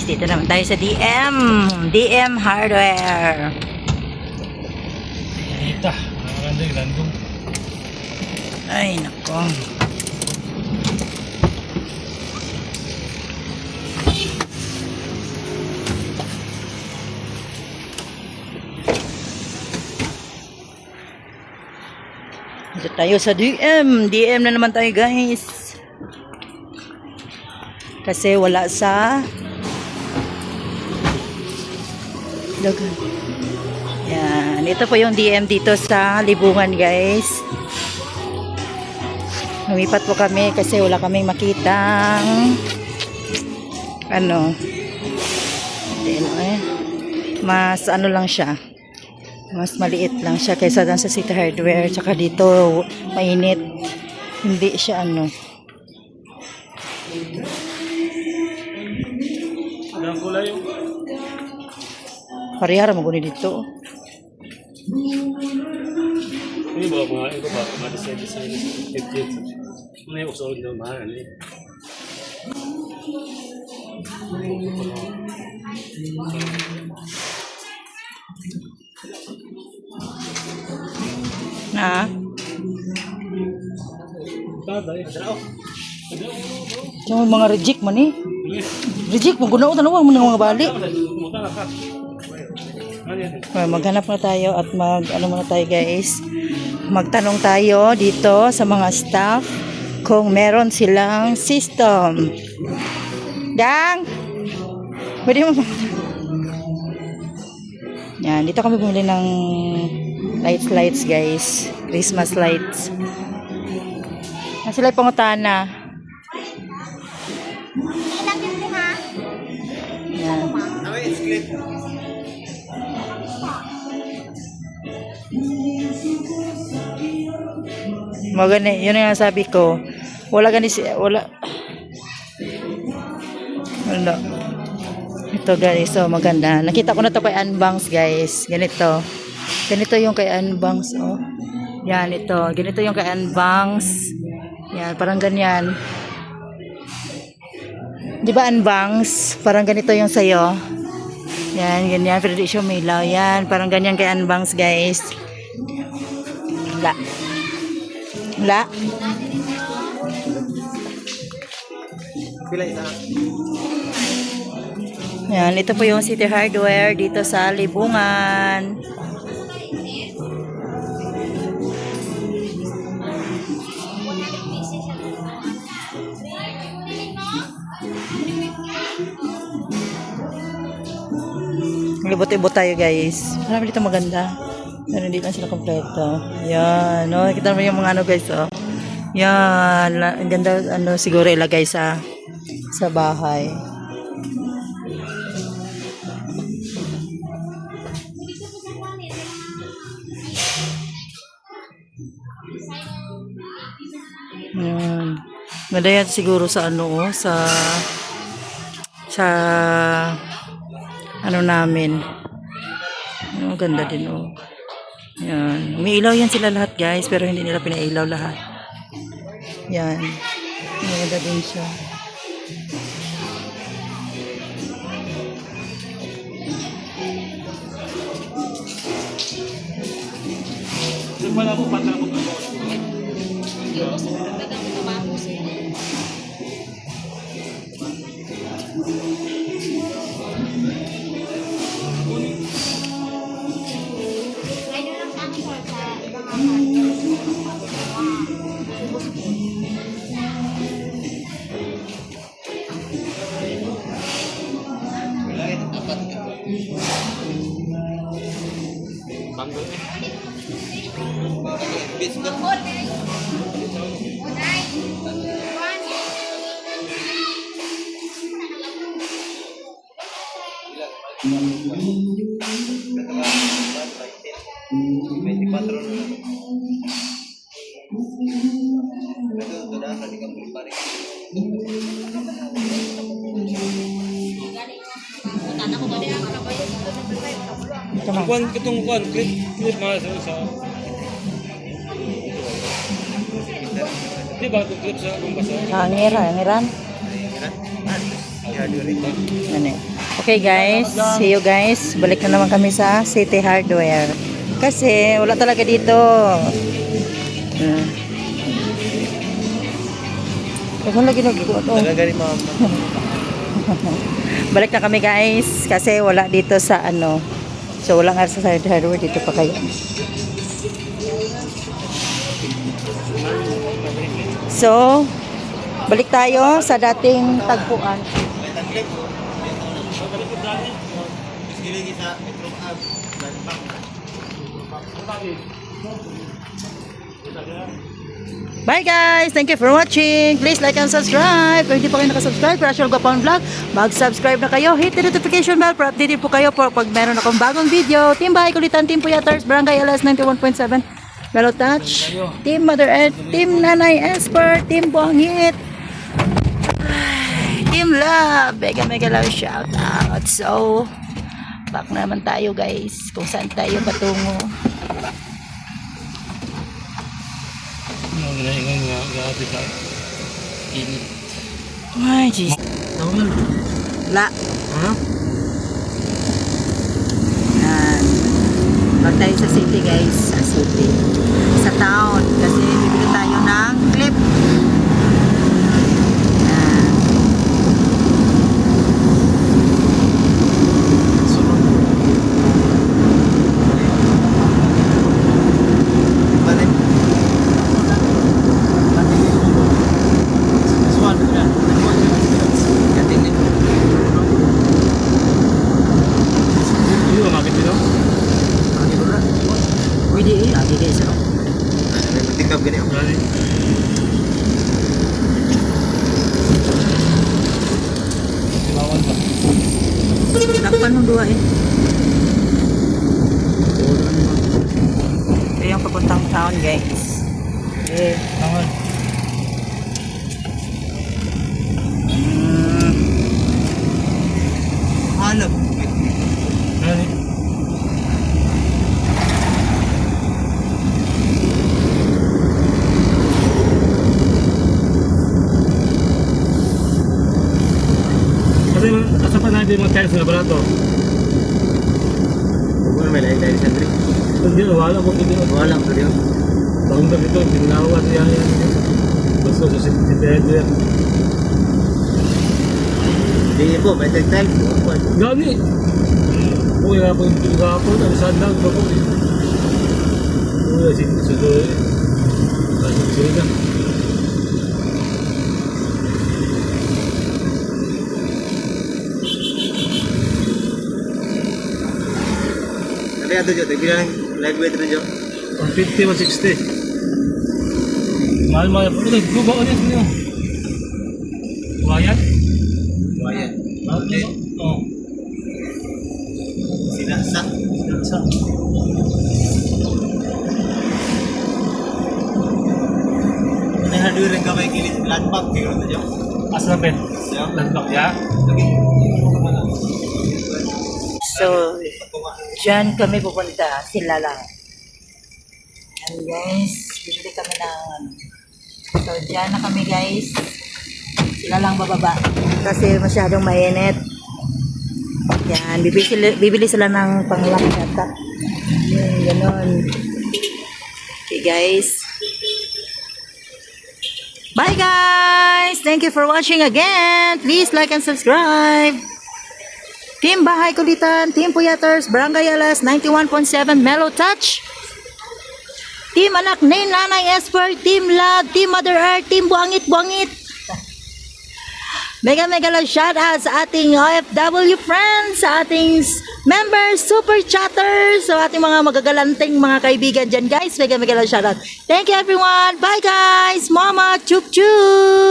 guys, dito naman tayo sa DM Hardware. Ita, maganda yung landong. Ay nako. Dito tayo sa DM na naman tayo guys. Kasi wala sa Dagan. Yan, ito po yung DM dito sa Libungan guys. Lumipat po kami kasi wala kaming makitang ano. Mas ano lang siya. Mas maliit lang siya kaysa dun sa City Hardware. Tsaka dito mainit. Hindi siya ano. Ang kulay yung Parihara mo guni dito. ini bawa mga ito ba mga design 50 may uso daw mahal ni na yung mga reject man eh. Reject mo guna tanawa mo ng mga bali. Maghanap na tayo at ano muna tayo guys. Magtanong tayo dito sa mga staff kung meron silang system. Dang! Pwede mo. Yan, dito kami bumili ng lights guys. Christmas lights. Na sila pangutana. Yan. Maganda, yun ang sabi ko. Wala. Ito guys, so maganda. Nakita ko na to kay Unbangs guys. Ganito yung kay Unbangs, oh. Yan, ito. Ganito yung kay Unbangs. Yan, parang ganyan. Di ba Unbangs? Parang ganito yung sayo. Yan, ganyan. Pero di siya umilaw. Yan, parang ganyan kay Unbangs guys. Wala. Yan, ito po yung City Hardware dito sa Libungan. Libot-ibot tayo guys. Marami dito maganda. Pero hindi lang sila kompleto. Yan, no? Kita mo yung mga ano guys, oh. Yan, ang ganda ano siguro ilagay sa bahay. Yan. Ganda yan siguro sa ano, oh, sa ano namin. Oh, ganda din, oh. Yan. May ilaw yan sila lahat guys, pero hindi nila pinailaw lahat. Yan. Maganda din siya. wala po patapos na po. Kuan clip mga sa di ba itong clip sa kumbasa? Hangiran. Ano? Okay guys, see you guys. Balik na naman kami sa City Hardware. Kasi wala talaga dito. Kung lagi nagagawa to. Nagagari mama. Balik na kami guys kasi wala dito sa ano. So wala nga sa City Hardware dito pa kaya. So balik tayo sa dating tagpuan. Bye guys! Thank you for watching. Please like and subscribe. Kung hindi pa kayo nakasubscribe, Rachel Gapon Vlog, mag-subscribe na kayo. Hit the notification bell para updated po kayo pag meron akong bagong video. Team Bahay Kulitan, Team Puyaters, Barangay LS 91.7, Melo Touch, Team Mother Earth, Team Nanay Esper, Team Buangit, Team Love. Mega love shout out. So, back na naman tayo guys kung saan tayo patungo. Ay, jeez. La. Yan. Bag tayo sa city guys. Sa city. Sa town. Kasi bibili tayo ng clip. Yan. Pwede eh. Lagi guys. Tingkap gini. Lakpan ng dua eh. Ito yung papuntang town guys. Okay. Hanap. Kasi asa pa natin mga tiles na barato. Ano may lain-lain sa trip? Hindi, wala ko hindi. Wala ko rin. Bagong gabi ito, tinawa at yan. Basta sa sitihead yan. Hindi po, may tagtal. Gani! Kung nga po yung pinagapon, ang sandang ba po eh. Kung nga sudoy. Kasi sila na. Kaya ito dyan, bilang lightweight rin dyan. 150, 160. Mahal-mahal po. Ito, guba ulit niyo. Wayan? Wayan. Mahal niyo? Oo. Sinasa. Sinasa. May hardware rin kamay kilit. Landmark, kaya ito dyan. Asa na pen? Yeah. Landlock ya? Okay. So, dyan kami pupunta. Sila lang. Yan guys. Bibili kami ng ano. So, dyan na kami guys. Sila lang bababa. Kasi masyadong mainit. Yan. Bibili sila ng panglaki yata. Ganon. Okay guys. Bye guys! Thank you for watching again. Please like and subscribe. Team Bahay Kulitan, Team Puyaters, Barangay Alas 91.7 Melo Touch, Team Anak ni Nanay Esper, Team Love, Team Mother Earth, Team Buangit. Mega love shout out sa ating OFW friends, sa ating members, super chatters, sa ating mga magagalanting mga kaibigan dyan guys. Mega love shout out. Thank you everyone. Bye guys. Mama, chup chup.